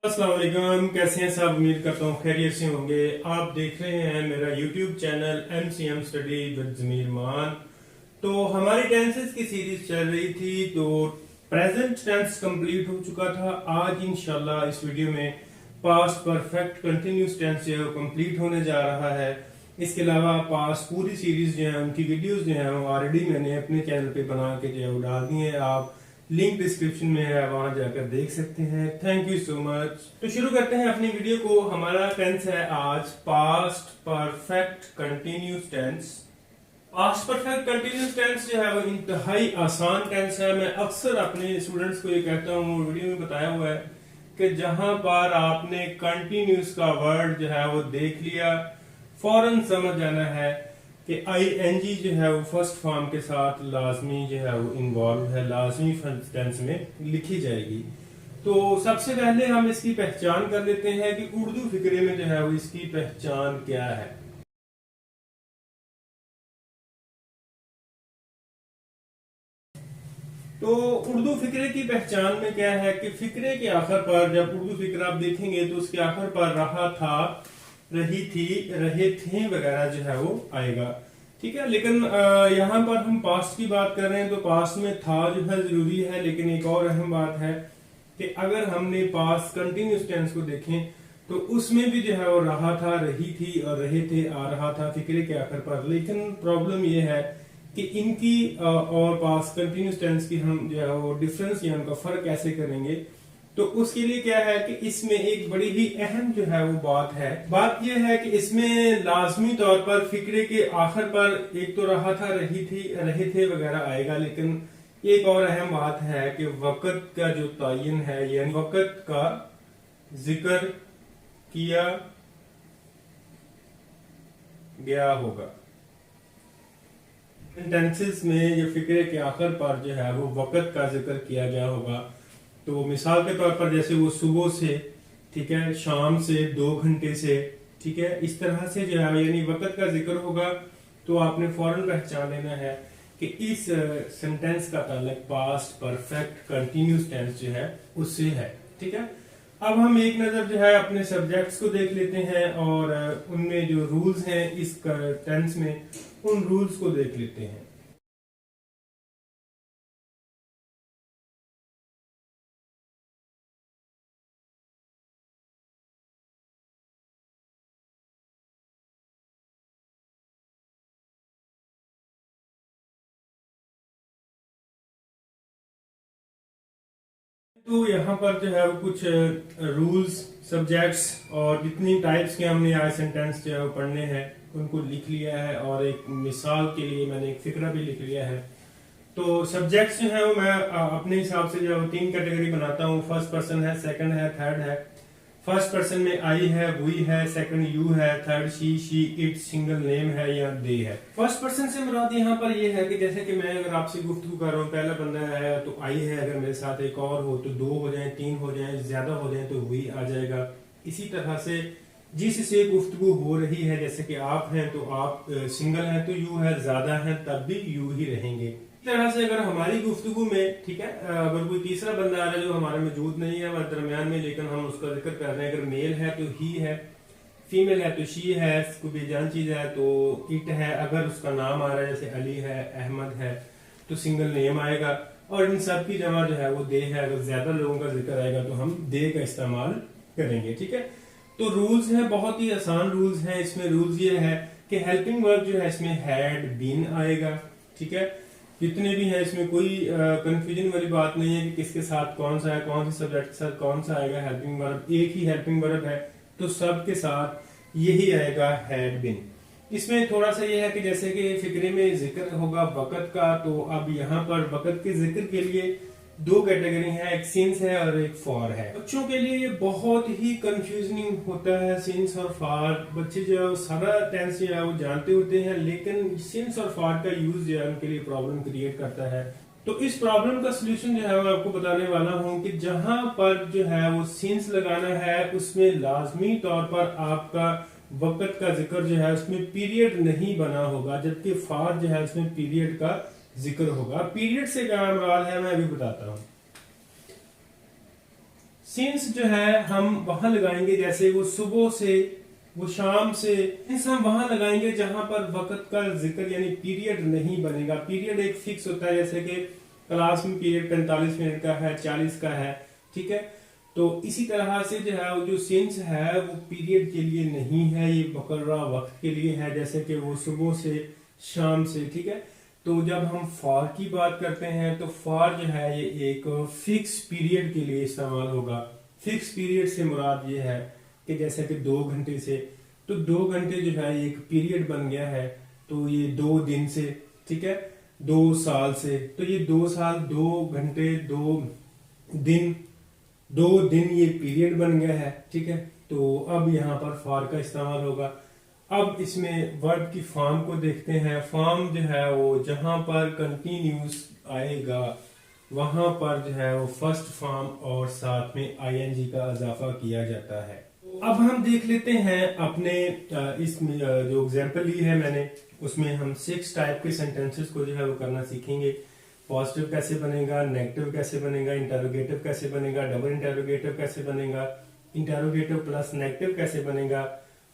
अस्सलाम वालेकुम, कैसे हैं सब। उम्मीद करता हूँ खैरियत से होंगे। आप देख रहे हैं मेरा YouTube channel MCM study with Zameer Maan. तो हमारी टेंसेस की सीरीज चल रही थी, तो प्रेजेंट टेंस कंप्लीट हो चुका था। आज इंशाल्लाह इस वीडियो में पास्ट परफेक्ट कंटिन्यूस टेंस जो है वो कंप्लीट होने जा रहा है। इसके अलावा पास्ट पूरी सीरीज जो है उनकी वीडियोस जो है वो ऑलरेडी मैंने अपने चैनल पे बना के जो है वो डाल दी है। आप लिंक डिस्क्रिप्शन में है, वहां जाकर देख सकते हैं। Thank you so much. तो शुरू करते हैं अपनी वीडियो को। हमारा टेंस है आज past perfect continuous tense. Past perfect continuous tense जो है वो इंतहाई आसान टेंस है। मैं अक्सर अपने स्टूडेंट्स को ये कहता हूँ, वीडियो में बताया हुआ है कि जहां पर आपने कंटिन्यूस का वर्ड जो है वो देख लिया, फौरन समझ जाना है कि ING जो है वो फर्स्ट फॉर्म के साथ लाजमी जो है वो इन्वॉल्व है, लाजमी टेंस में लिखी जाएगी। तो सबसे पहले हम इसकी पहचान कर लेते हैं कि उर्दू फिक्रे में जो है वो इसकी पहचान क्या है। तो उर्दू फिक्रे की पहचान में क्या है कि फिक्रे के आखिर पर, जब उर्दू फिक्रा आप देखेंगे तो उसके आखिर पर रहा था, रही थी, रहे थे वगैरह जो है वो आएगा। ठीक है, लेकिन यहाँ पर हम पास्ट की बात कर रहे हैं तो पास्ट में था जो है जरूरी है। लेकिन एक और अहम बात है कि अगर हमने पास्ट कंटिन्यूस टेंस को देखें तो उसमें भी जो है वो रहा था, रही थी और रहे थे आ रहा था फिक्रे के आखिर पर। लेकिन प्रॉब्लम यह है कि इनकी और पास्ट कंटिन्यूस टेंस की हम जो है वो डिफरेंस या उनका फर्क कैसे करेंगे। तो उसके लिए क्या है कि इसमें एक बड़ी ही अहम जो है वो बात है। बात यह है कि इसमें लाजमी तौर पर फिक्रे के आखिर पर एक तो रहा था, रही थी, रहे थे वगैरह आएगा। लेकिन एक और अहम बात है कि वक़्त का जो तयन है, यानी वक़्त का जिक्र किया गया होगा। सेंटेंसेस में ये फिक्रे के आखिर पर जो है वो वक़्त का जिक्र किया गया होगा। तो मिसाल के तौर पर जैसे वो सुबह से, ठीक है, शाम से, 2 घंटे से, ठीक है, इस तरह से जो है यानी वक़्त का जिक्र होगा। तो आपने फौरन पहचान लेना है कि इस सेंटेंस का ताल्लुक पास्ट परफेक्ट कंटिन्यूस टेंस जो है उससे है। ठीक है, अब हम एक नजर जो है अपने सब्जेक्ट्स को देख लेते हैं और उनमें जो रूल्स हैं इस टेंस में, उन रूल्स को देख लेते हैं। तो यहाँ पर जो है वो कुछ रूल्स, सब्जेक्ट्स और जितनी टाइप्स के हमने आज सेंटेंस जो है वो पढ़ने हैं उनको लिख लिया है। और एक मिसाल के लिए मैंने एक फिक्रा भी लिख लिया है। तो सब्जेक्ट्स जो है वो मैं अपने हिसाब से जो है वो 3 कैटेगरी बनाता हूँ। फर्स्ट पर्सन है, सेकंड है, थर्ड है। फर्स्ट पर्सन में आई है, वी है, सेकंड यू है, third she it, single name है या दे है। फर्स्ट पर्सन से मुराद यहाँ पर ये है कि जैसे कि मैं अगर आपसे गुफ्तगू कर रहा हूँ, पहला बंदा है तो आई है, अगर मेरे साथ एक और हो तो 2 हो जाए, 3 हो जाए, ज्यादा हो जाए तो वी आ जाएगा। इसी तरह से जिससे गुफ्तगू हो रही है, जैसे कि आप हैं तो आप, सिंगल हैं तो यू है, ज्यादा है तब भी यू ही रहेंगे। इस तरह से अगर हमारी गुफ्तगू में, ठीक है, अगर कोई तीसरा बंदा आ रहा है जो हमारे मौजूद नहीं है हमारे दरमियान में, लेकिन हम उसका जिक्र कर रहे हैं, अगर मेल है तो ही है, फीमेल है तो शी है, कोई बेजान चीज है तो इट है, अगर उसका नाम आ रहा है जैसे अली है, अहमद है तो सिंगल नेम आएगा। और इन सब की जमा जो है वो दे है। अगर ज्यादा लोगों का जिक्र आएगा तो हम दे का इस्तेमाल करेंगे। ठीक है, तो रूल्स हैं, बहुत ही आसान रूल्स हैं। इसमें रूल्स ये है कि हेल्पिंग वर्ब जो है इसमें हैड, बीन आएगा। ठीक है, जितने भी हैं इसमें कोई कंफ्यूजन वाली बात नहीं है कि किसके साथ कौन सा है, कौन से सब्जेक्ट के साथ कौन सा आएगा। हेल्पिंग वर्ब एक ही हेल्पिंग वर्ब है तो सब के साथ यही आएगा, हैड बीन। इसमें थोड़ा सा ये है कि जैसे कि फिक्रे में जिक्र होगा वक़्त का, तो अब यहाँ पर वक़्त के जिक्र के लिए 2 कैटेगरी है, एक सिंस है और एक फॉर है। बच्चों के लिए ये बहुत ही कंफ्यूजनिंग होता है, सिंस और फॉर। बच्चे जो है वो सारा टेंस जो है वो जानते होते हैं, लेकिन सिंस और फॉर का यूज जो है उनके लिए प्रॉब्लम क्रिएट करता है। तो इस प्रॉब्लम का सोल्यूशन जो है मैं आपको बताने वाला हूँ कि जहां पर जो है वो सिंस लगाना है उसमें लाजमी तौर पर आपका वक़्त का जिक्र जो है उसमें पीरियड नहीं बना होगा, जबकि फॉर जो है उसमें पीरियड का जिक्र होगा। पीरियड से क्या मुराद है मैं अभी बताता हूँ। सिंस जो है हम वहां लगाएंगे, जैसे वो सुबह से वो शाम से, सिंस हम वहां लगाएंगे जहां पर वक्त का जिक्र यानी पीरियड नहीं बनेगा। पीरियड एक फिक्स होता है, जैसे कि क्लास में पीरियड 45 मिनट का है, 40 का है, ठीक है। तो इसी तरह से जो है वो जो सिंस है वो पीरियड के लिए नहीं है, ये मुकर्रर वक्त के लिए है, जैसे कि वो सुबह से शाम से, ठीक है। तो जब हम फॉर की बात करते हैं तो फॉर जो है ये एक फिक्स पीरियड के लिए इस्तेमाल होगा। फिक्स पीरियड से मुराद ये है कि जैसे कि 2 घंटे से, तो 2 घंटे जो है एक पीरियड बन गया है, तो ये 2 दिन से, ठीक है, 2 साल से, तो ये 2 साल, 2 घंटे, 2 दिन ये पीरियड बन गया है, ठीक है। तो अब यहाँ पर फॉर का इस्तेमाल होगा। अब इसमें वर्ब की फॉर्म को देखते हैं। फॉर्म जो है वो जहां पर कंटिन्यूस आएगा वहां पर जो है वो फर्स्ट फॉर्म और साथ में आईएनजी का इजाफा किया जाता है। अब हम देख लेते हैं अपने इसमें जो एग्जांपल ली है मैंने, उसमें हम 6 टाइप के सेंटेंसेस को जो है वो करना सीखेंगे। पॉजिटिव कैसे बनेगा, नेगेटिव कैसे बनेगा, इंटरोगेटिव कैसे बनेगा, डबल इंटरोगेटिव कैसे बनेगा, इंटरोगेटिव प्लस नेगेटिव कैसे बनेगा,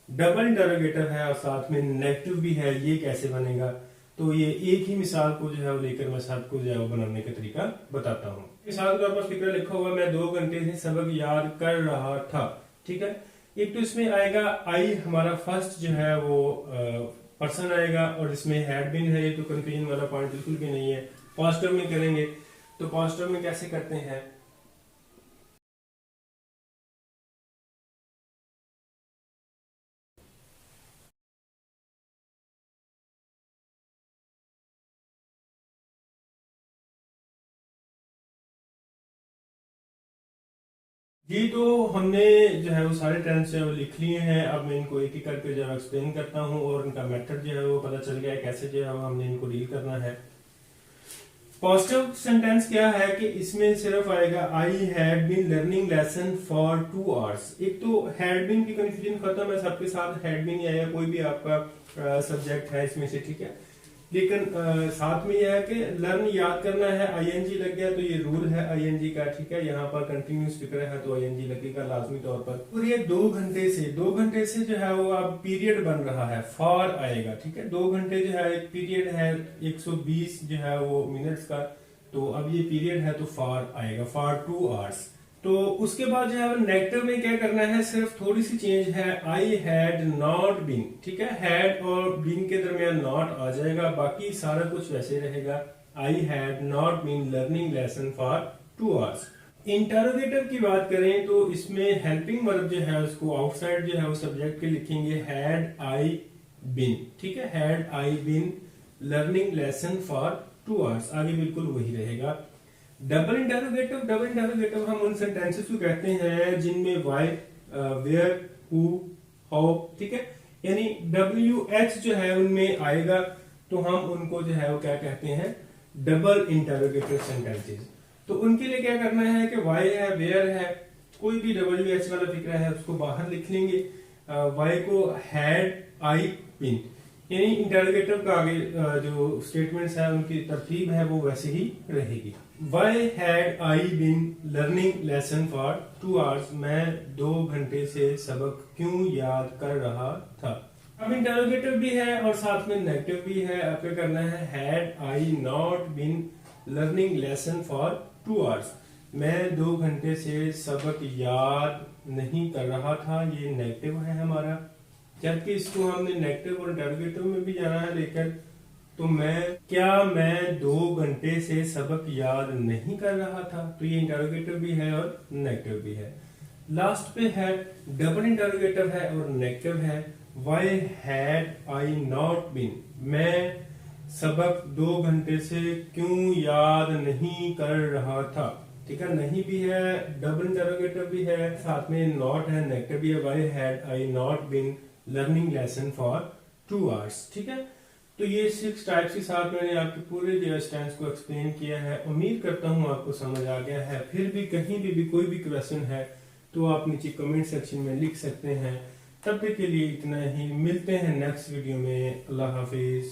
डबल इंटरोगेटिव है और साथ में नेगेटिव भी है, ये कैसे बनेगा। तो ये एक ही मिसाल को जो है वो लेकर मैं सबको जो है वो बनाने का तरीका बताता हूँ। मिसाल के तौर पर फिक्र लिखा हुआ, मैं 2 घंटे से सबक याद कर रहा था, ठीक है। एक तो इसमें आएगा आई, हमारा फर्स्ट जो है वो पर्सन आएगा, और इसमें हैड बीन है, ये तो कंफ्यूजन वाला पॉइंट बिल्कुल भी नहीं है। पॉजिटिव में करेंगे तो पॉजिटिव में कैसे करते हैं, जी। तो हमने जो है वो सारे टेंस जो है वो लिख लिए हैं। अब मैं इनको एक एक करके जो है एक्सप्लेन करता हूँ और इनका मेथड जो है वो पता चल गया है कैसे जो है हमने इनको डील करना है। पॉजिटिव सेंटेंस क्या है कि इसमें सिर्फ आएगा I had been learning lesson for 2 hours. एक तो हैड बीन की कंफ्यूजन खत्म है, सबके साथ हैड बीन ही आया, कोई भी आपका सब्जेक्ट है इसमें से, ठीक है। लेकिन साथ में यह है कि लर्न याद करना है, आईएनजी लग गया तो ये रूल है आईएनजी का, ठीक है। यहाँ पर कंटिन्यूस फिक्र है तो आईएनजी लगेगा लाजमी तौर पर। और ये 2 घंटे से जो है वो अब पीरियड बन रहा है, फॉर आएगा, ठीक है। 2 घंटे जो है एक पीरियड है 120 जो है वो मिनट्स का, तो अब ये पीरियड है तो फॉर आएगा, फॉर 2 आवर्स। तो उसके बाद जो है नेगेटिव में क्या करना है, सिर्फ थोड़ी सी चेंज है, आई हैड नॉट बीन, ठीक है। हैड और बीन के दरमियान नॉट आ जाएगा, बाकी सारा कुछ वैसे रहेगा। I had not been learning lesson for 2 hours. Interrogative की बात करें तो इसमें हेल्पिंग वर्ब जो है उसको आउटसाइड जो है वो सब्जेक्ट के लिखेंगे, हैड आई बीन, ठीक है। Had I been learning lesson for 2 hours, आगे बिल्कुल वही रहेगा। डबल इंटरोगेटिव हम उन सेंटेंसेस को कहते हैं जिनमें वाई, वेयर, हु, हाउ, ठीक है, यानी WH जो है उनमें आएगा, तो हम उनको जो है वो क्या कहते हैं, डबल इंटरोगेटिव सेंटेंसेस। तो उनके लिए क्या करना है कि वाई है, वेयर है, कोई भी WH वाला फिक्र है उसको बाहर लिख लेंगे। वाई को हैड आई बीन, यानी इंटरोगेटिव का आगे जो स्टेटमेंट्स है उनकी तरतीब है वो वैसे ही रहेगी। Why had I been learning lesson for 2 hours? मैं 2 घंटे से सबक क्यों याद कर रहा था। अब इंटरोगेटिव भी है और साथ में नेगेटिव भी है। आपको करना है had I not been learning lesson for 2 hours? मैं 2 घंटे से सबक याद नहीं कर रहा था, ये नेगेटिव है हमारा, जबकि इसको हमने नेगेटिव और इंटरोगेटिव में भी जाना है लेकर। तो मैं 2 घंटे से सबक याद नहीं कर रहा था, तो ये इंटरोगेटिव भी है और नेगेटिव भी है। लास्ट पे है डबल इंटरोगेटिव है और नेगेटिव है। Why had I not been, मैं सबक 2 घंटे से क्यों याद नहीं कर रहा था, ठीक है। नहीं भी है, डबल इंटरोगेटिव भी है, साथ में नॉट है, नेगेटिव भी है। Why had I not been learning lesson for 2 hours, ठीक है। तो ये 6 टाइप्स के साथ मैंने आपके पूरे जो टेंस को एक्सप्लेन किया है। उम्मीद करता हूँ आपको समझ आ गया है। फिर भी कहीं भी कोई भी क्वेश्चन है तो आप नीचे कमेंट सेक्शन में लिख सकते हैं। तब तक के लिए इतना ही, मिलते हैं नेक्स्ट वीडियो में। अल्लाह हाफिज।